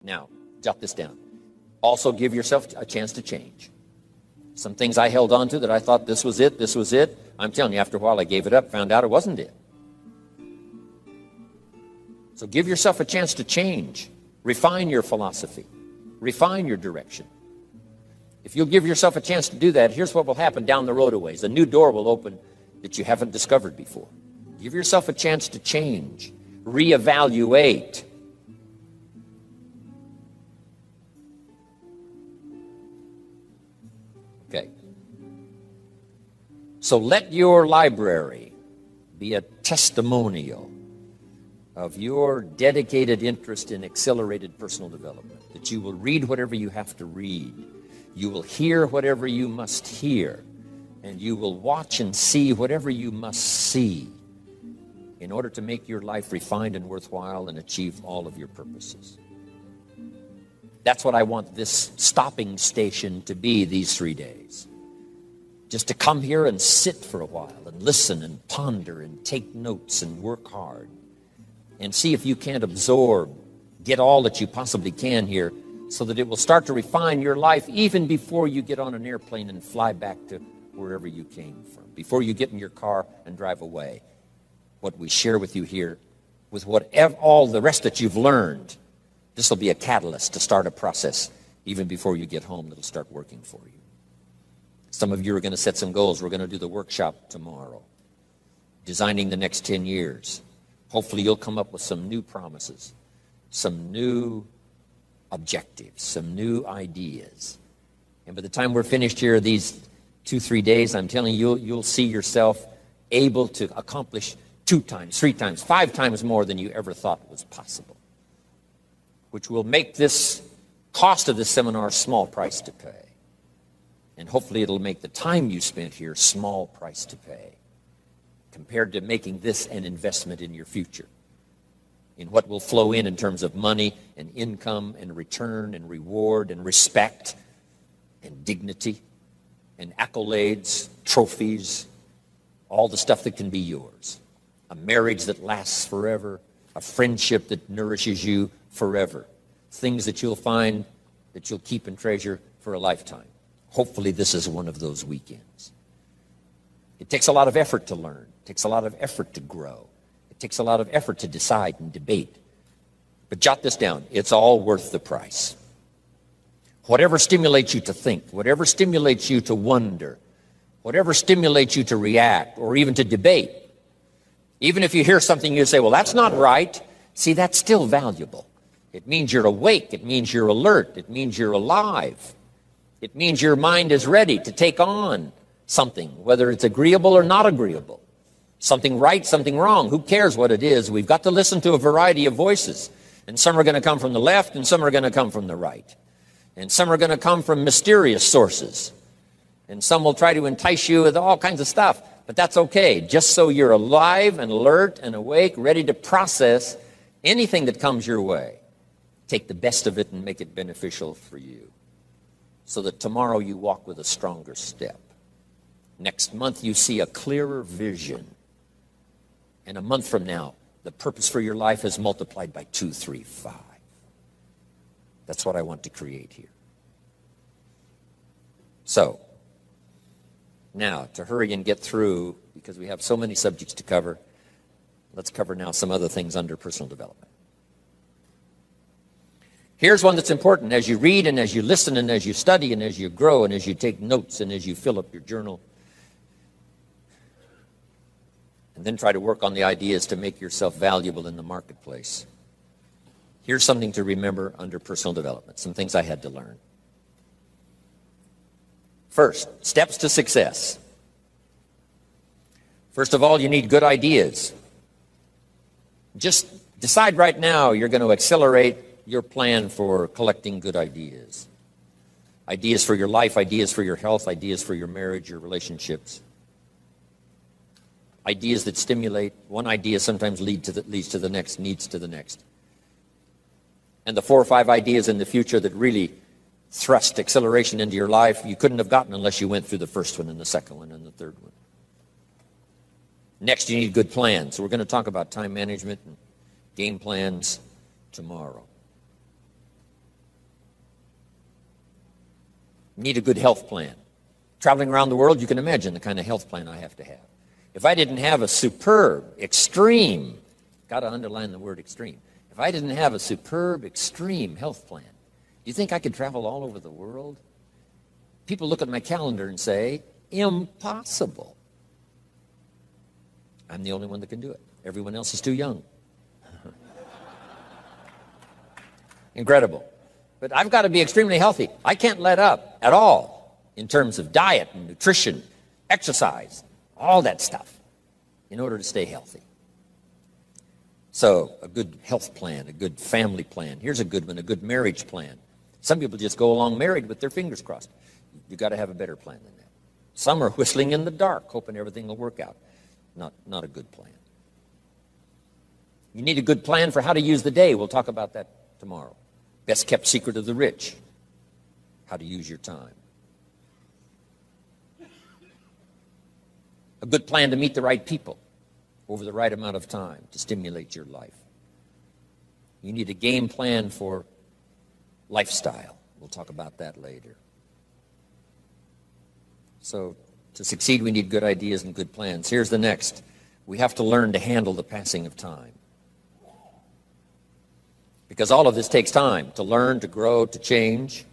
Now, jot this down. Also give yourself a chance to change. Some things I held on to that I thought this was it, this was it. I'm telling you, after a while I gave it up, found out it wasn't it. So give yourself a chance to change. Refine your philosophy. Refine your direction. If you'll give yourself a chance to do that, here's what will happen down the road a ways. A new door will open that you haven't discovered before. Give yourself a chance to change. Reevaluate. Okay. So let your library be a testimonial of your dedicated interest in accelerated personal development, that you will read whatever you have to read, you will hear whatever you must hear, and you will watch and see whatever you must see in order to make your life refined and worthwhile and achieve all of your purposes. That's what I want this stopping station to be these 3 days. Just to come here and sit for a while and listen and ponder and take notes and work hard and see if you can't absorb, get all that you possibly can here so that it will start to refine your life even before you get on an airplane and fly back to wherever you came from, before you get in your car and drive away. What we share with you here, with all the rest that you've learned, this will be a catalyst to start a process even before you get home that'll start working for you. Some of you are going to set some goals. We're going to do the workshop tomorrow, designing the next 10 years. Hopefully you'll come up with some new promises, some new objectives, some new ideas. And by the time we're finished here, these 2-3 days, I'm telling you, you'll see yourself able to accomplish 2 times, 3 times, 5 times more than you ever thought was possible, which will make this cost of this seminar a small price to pay. And hopefully it'll make the time you spent here small price to pay compared to making this an investment in your future, in what will flow in terms of money and income and return and reward and respect and dignity and accolades, trophies, all the stuff that can be yours. A marriage that lasts forever, a friendship that nourishes you forever, things that you'll find that you'll keep and treasure for a lifetime. Hopefully this is one of those weekends. It takes a lot of effort to learn. It takes a lot of effort to grow. It takes a lot of effort to decide and debate. But jot this down. It's all worth the price. Whatever stimulates you to think, whatever stimulates you to wonder, whatever stimulates you to react or even to debate, even if you hear something you say, well, that's not right, see, that's still valuable. It means you're awake. It means you're alert. It means you're alive. It means your mind is ready to take on something, whether it's agreeable or not agreeable. Something right, something wrong. Who cares what it is? We've got to listen to a variety of voices. And some are going to come from the left, and some are going to come from the right. And some are going to come from mysterious sources. And some will try to entice you with all kinds of stuff. But that's okay, just so you're alive and alert and awake, ready to process anything that comes your way. Take the best of it and make it beneficial for you, so that tomorrow you walk with a stronger step. Next month you see a clearer vision. And a month from now, the purpose for your life is multiplied by 2, 3, 5. That's what I want to create here. So, now, to hurry and get through, because we have so many subjects to cover, let's cover now some other things under personal development. Here's one that's important as you read and as you listen and as you study and as you grow and as you take notes and as you fill up your journal. And then try to work on the ideas to make yourself valuable in the marketplace. Here's something to remember under personal development, some things I had to learn. First, steps to success. First of all, you need good ideas. Just decide right now you're going to accelerate your plan for collecting good ideas. Ideas for your life, ideas for your health, ideas for your marriage, your relationships. Ideas that stimulate. One idea sometimes leads to the next, needs to the next. And the 4 or 5 ideas in the future that really thrust acceleration into your life, you couldn't have gotten unless you went through the first one and the second one and the third one. Next, you need good plans. So we're going to talk about time management and game plans tomorrow. You need a good health plan. Traveling around the world, you can imagine the kind of health plan I have to have. If I didn't have a superb, extreme, got to underline the word extreme, if I didn't have a superb, extreme health plan, do you think I could travel all over the world? People look at my calendar and say, impossible. I'm the only one that can do it. Everyone else is too young. Incredible. But I've got to be extremely healthy. I can't let up at all in terms of diet and nutrition, exercise, all that stuff in order to stay healthy. So a good health plan, a good family plan. Here's a good one, a good marriage plan. Some people just go along married with their fingers crossed. You've got to have a better plan than that. Some are whistling in the dark, hoping everything will work out. Not a good plan. You need a good plan for how to use the day. We'll talk about that tomorrow. Best kept secret of the rich, how to use your time. A good plan to meet the right people over the right amount of time to stimulate your life. You need a game plan for lifestyle. We'll talk about that later. So to succeed, we need good ideas and good plans. Here's the next. We have to learn to handle the passing of time. Because all of this takes time to learn, to grow, to change.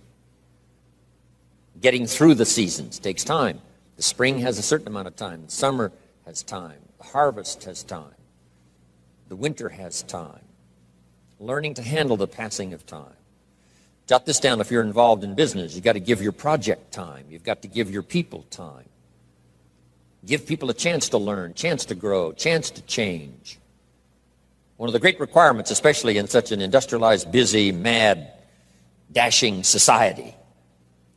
Getting through the seasons takes time. The spring has a certain amount of time. The summer has time. The harvest has time. The winter has time. Learning to handle the passing of time. Jot this down if you're involved in business. You've got to give your project time. You've got to give your people time. Give people a chance to learn, chance to grow, chance to change. One of the great requirements, especially in such an industrialized, busy, mad, dashing society,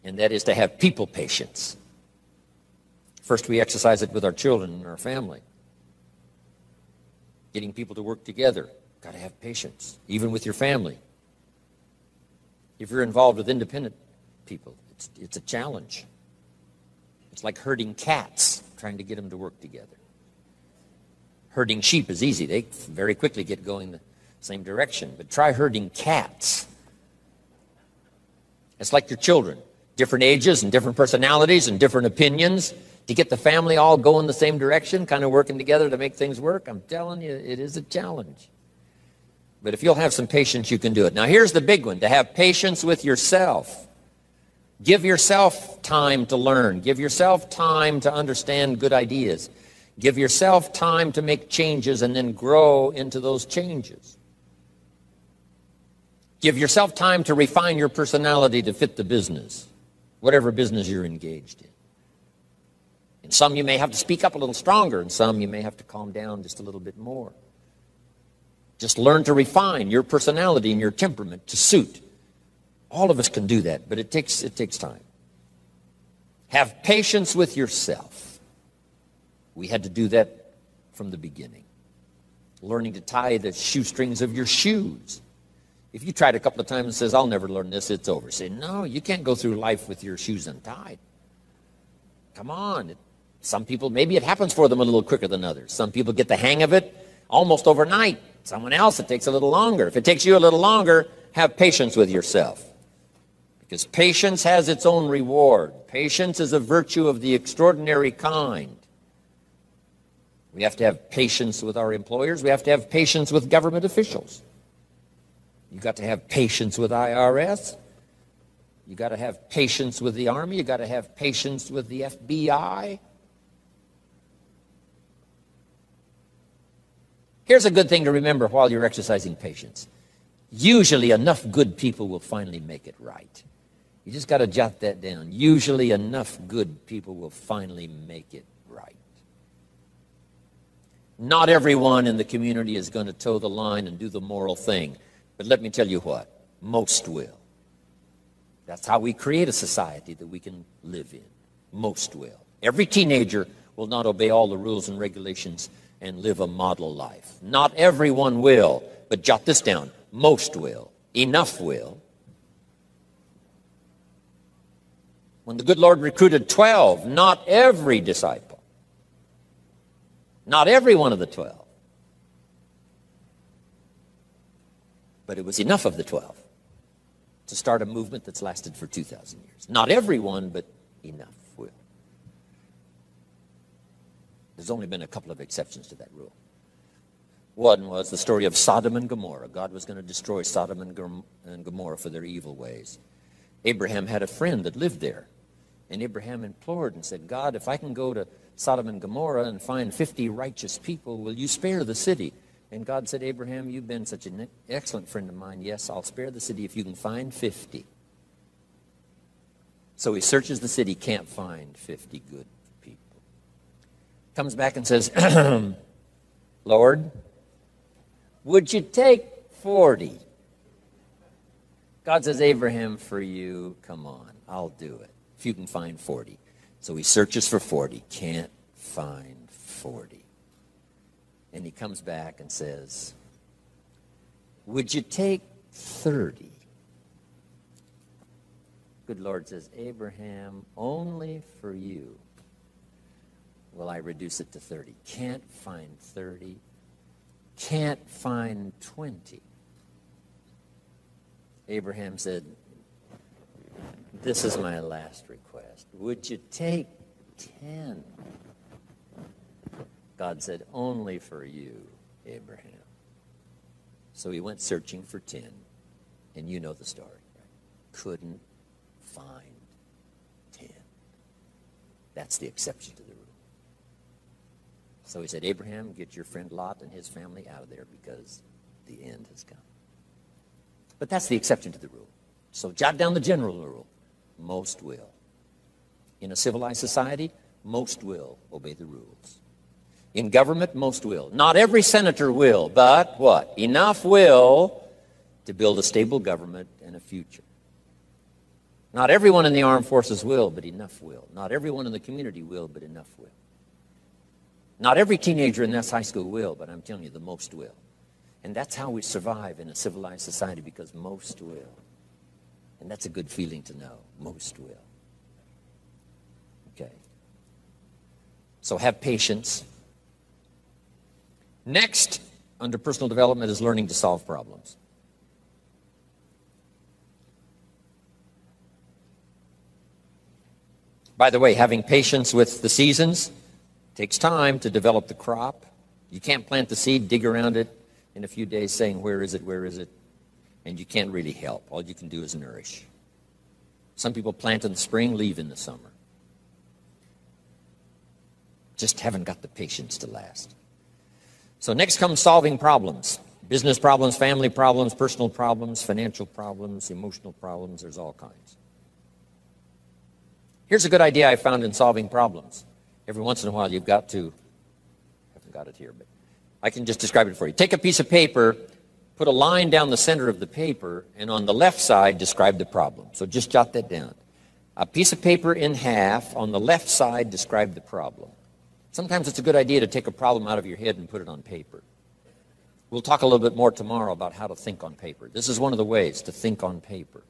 and that is to have people patience. First, we exercise it with our children and our family. Getting people to work together, got to have patience, even with your family. If you're involved with independent people, it's a challenge. It's like herding cats, trying to get them to work together. Herding sheep is easy. They very quickly get going the same direction. But try herding cats. It's like your children. Different ages and different personalities and different opinions. To get the family all going the same direction, kind of working together to make things work, I'm telling you, it is a challenge. But if you'll have some patience, you can do it. Now, here's the big one, to have patience with yourself. Give yourself time to learn. Give yourself time to understand good ideas. Give yourself time to make changes and then grow into those changes. Give yourself time to refine your personality to fit the business, whatever business you're engaged in. In some you may have to speak up a little stronger, in some you may have to calm down just a little bit more. Just learn to refine your personality and your temperament to suit. All of us can do that, but it takes time. Have patience with yourself. We had to do that from the beginning. Learning to tie the shoestrings of your shoes. If you tried a couple of times and says, I'll never learn this, it's over. Say, no, you can't go through life with your shoes untied. Come on. Some people, maybe it happens for them a little quicker than others. Some people get the hang of it almost overnight. Someone else, it takes a little longer. If it takes you a little longer, have patience with yourself. Because patience has its own reward. Patience is a virtue of the extraordinary kind. We have to have patience with our employers. We have to have patience with government officials. You've got to have patience with IRS. You've got to have patience with the Army. You've got to have patience with the FBI. Here's a good thing to remember while you're exercising patience. Usually enough good people will finally make it right. You just got to jot that down. Usually enough good people will finally make it right. Not everyone in the community is going to toe the line and do the moral thing. But let me tell you what, most will. That's how we create a society that we can live in. Most will. Every teenager will not obey all the rules and regulations and live a model life. Not everyone will, but jot this down. Most will. Enough will. When the good Lord recruited 12, not every disciple, not every one of the 12, but it was enough of the 12 to start a movement that's lasted for 2,000 years. Not everyone, but enough will. There's only been a couple of exceptions to that rule. One was the story of Sodom and Gomorrah. God was going to destroy Sodom and Gomorrah for their evil ways. Abraham had a friend that lived there. And Abraham implored and said, God, if I can go to Sodom and Gomorrah and find 50 righteous people, will you spare the city? And God said, Abraham, you've been such an excellent friend of mine. Yes, I'll spare the city if you can find 50. So he searches the city, can't find 50 good people. Comes back and says, Lord, would you take 40? God says, Abraham, for you, come on, I'll do it. If you can find 40. So he searches for 40, can't find 40. And he comes back and says, would you take 30? Good Lord says, Abraham, only for you will I reduce it to 30. Can't find 30. Can't find 20. Abraham said, this is my last request. Would you take 10? God said, only for you, Abraham. So he went searching for 10. And you know the story, right? Couldn't find 10. That's the exception to the rule. So he said, Abraham, get your friend Lot and his family out of there because the end has come. But that's the exception to the rule. So jot down the general rule. Most will. In a civilized society, most will obey the rules. In government, most will. Not every senator will, but what? Enough will to build a stable government and a future. Not everyone in the armed forces will, but enough will. Not everyone in the community will, but enough will. Not every teenager in this high school will, but I'm telling you, the most will. And that's how we survive in a civilized society, because most will. And that's a good feeling to know. Most will. Okay. So have patience. Next, under personal development, is learning to solve problems. By the way, having patience with the seasons takes time to develop the crop. You can't plant the seed, dig around it in a few days saying, where is it, where is it? And you can't really help. All you can do is nourish. Some people plant in the spring, leave in the summer. Just haven't got the patience to last. So next comes solving problems. Business problems, family problems, personal problems, financial problems, emotional problems. There's all kinds. Here's a good idea I found in solving problems. Every once in a while you've got to, I haven't got it here, but I can just describe it for you. Take a piece of paper, put a line down the center of the paper, and on the left side, describe the problem. So just jot that down. A piece of paper in half, on the left side, describe the problem. Sometimes it's a good idea to take a problem out of your head and put it on paper. We'll talk a little bit more tomorrow about how to think on paper. This is one of the ways to think on paper.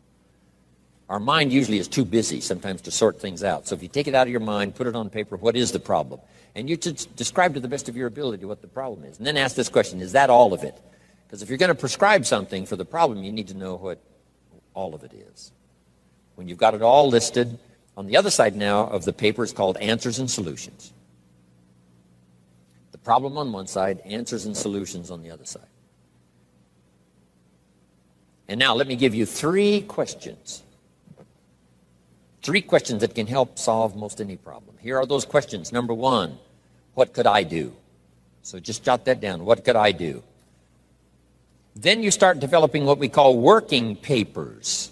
Our mind usually is too busy sometimes to sort things out. So if you take it out of your mind, put it on paper, what is the problem? And you should describe to the best of your ability what the problem is. And then ask this question, is that all of it? Because if you're going to prescribe something for the problem, you need to know what all of it is. When you've got it all listed, on the other side now of the paper is called answers and solutions. The problem on one side, answers and solutions on the other side. And now let me give you 3 questions. 3 questions that can help solve most any problem. Here are those questions. Number 1, what could I do? So just jot that down. What could I do? Then you start developing what we call working papers.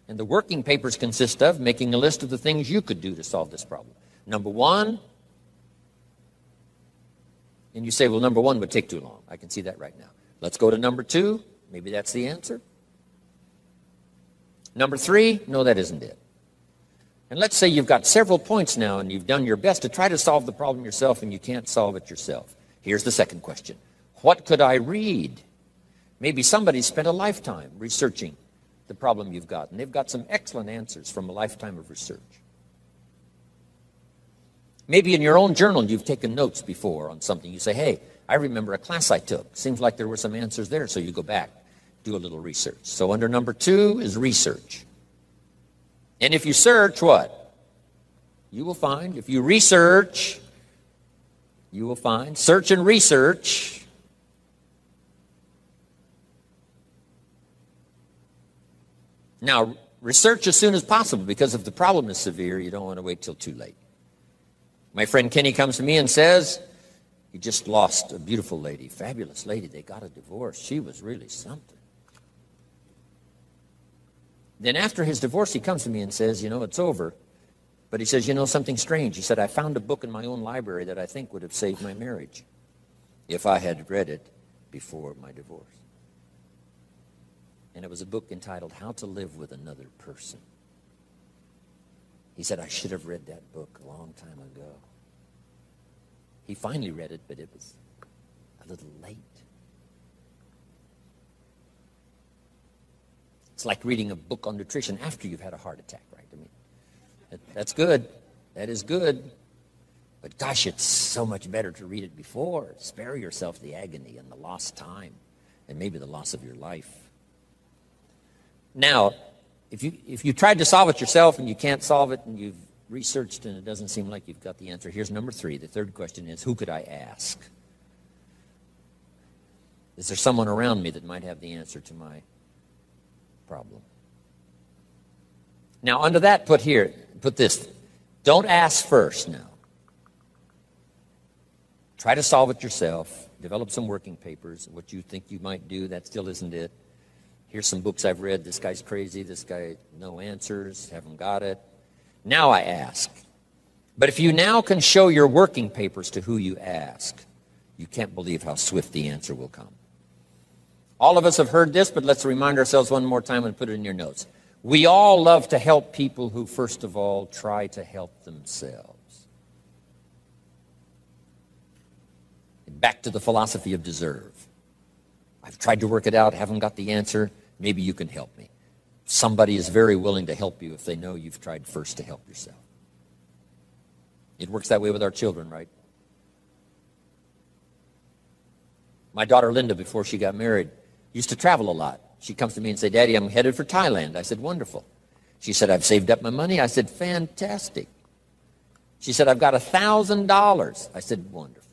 And the working papers consist of making a list of the things you could do to solve this problem. Number 1, and you say, well, number 1 would take too long. I can see that right now. Let's go to number 2. Maybe that's the answer. Number 3, no, that isn't it. And let's say you've got several points now and you've done your best to try to solve the problem yourself and you can't solve it yourself. Here's the second question. What could I read? Maybe somebody spent a lifetime researching the problem you've got, and they've got some excellent answers from a lifetime of research. Maybe in your own journal you've taken notes before on something. You say, hey, I remember a class I took. Seems like there were some answers there, so you go back do a little research. So under number 2 is research. And if you search, what? You will find. If you research, you will find. Search and research. Now, research as soon as possible, because if the problem is severe, you don't want to wait till too late. My friend Kenny comes to me and says, he just lost a beautiful lady, fabulous lady. They got a divorce. She was really something. Then after his divorce, he comes to me and says, you know, it's over. But he says, you know, something strange. He said, I found a book in my own library that I think would have saved my marriage if I had read it before my divorce. And it was a book entitled How to Live with Another Person. He said, I should have read that book a long time ago. He finally read it, but it was a little late. It's like reading a book on nutrition after you've had a heart attack, right? I mean, that's good. That is good. But gosh, it's so much better to read it before. Spare yourself the agony and the lost time and maybe the loss of your life. Now, if you tried to solve it yourself and you can't solve it and you've researched and it doesn't seem like you've got the answer, here's number 3. The third question is, who could I ask? Is there someone around me that might have the answer to my problem? Now, under that, put this. Don't ask first now. Try to solve it yourself. Develop some working papers. What you think you might do, that still isn't it. Here's some books I've read. This guy's crazy. This guy, no answers. Haven't got it. Now I ask. But if you now can show your working papers to who you ask, you can't believe how swift the answer will come. All of us have heard this, but let's remind ourselves one more time and put it in your notes. We all love to help people who, first of all, try to help themselves. And back to the philosophy of deserve. I've tried to work it out, haven't got the answer. Maybe you can help me. Somebody is very willing to help you if they know you've tried first to help yourself. It works that way with our children, right? My daughter Linda, before she got married, used to travel a lot. She comes to me and said, Daddy, I'm headed for Thailand. I said, wonderful. She said, I've saved up my money. I said, fantastic. She said, I've got $1,000. I said, wonderful.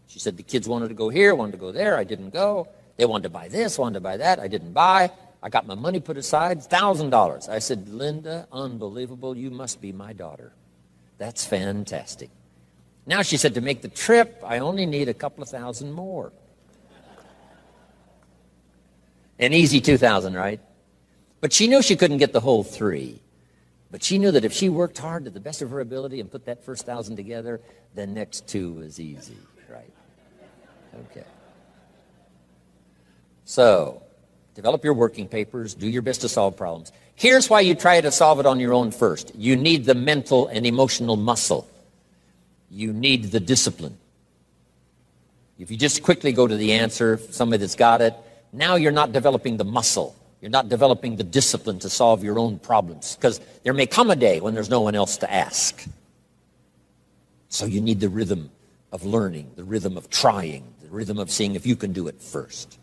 She said, the kids wanted to go here, wanted to go there. I didn't go. They wanted to buy this, wanted to buy that. I didn't buy. I got my money put aside, $1,000. I said, Linda, unbelievable. You must be my daughter. That's fantastic. Now she said, to make the trip, I only need a couple of thousand more. An easy 2,000, right? But she knew she couldn't get the whole 3. But she knew that if she worked hard to the best of her ability and put that first 1,000 together, the next 2 was easy, right? Okay. So, develop your working papers. Do your best to solve problems. Here's why you try to solve it on your own first. You need the mental and emotional muscle. You need the discipline. If you just quickly go to the answer, somebody that's got it, now you're not developing the muscle. You're not developing the discipline to solve your own problems, because there may come a day when there's no one else to ask. So you need the rhythm of learning, the rhythm of trying, the rhythm of seeing if you can do it first.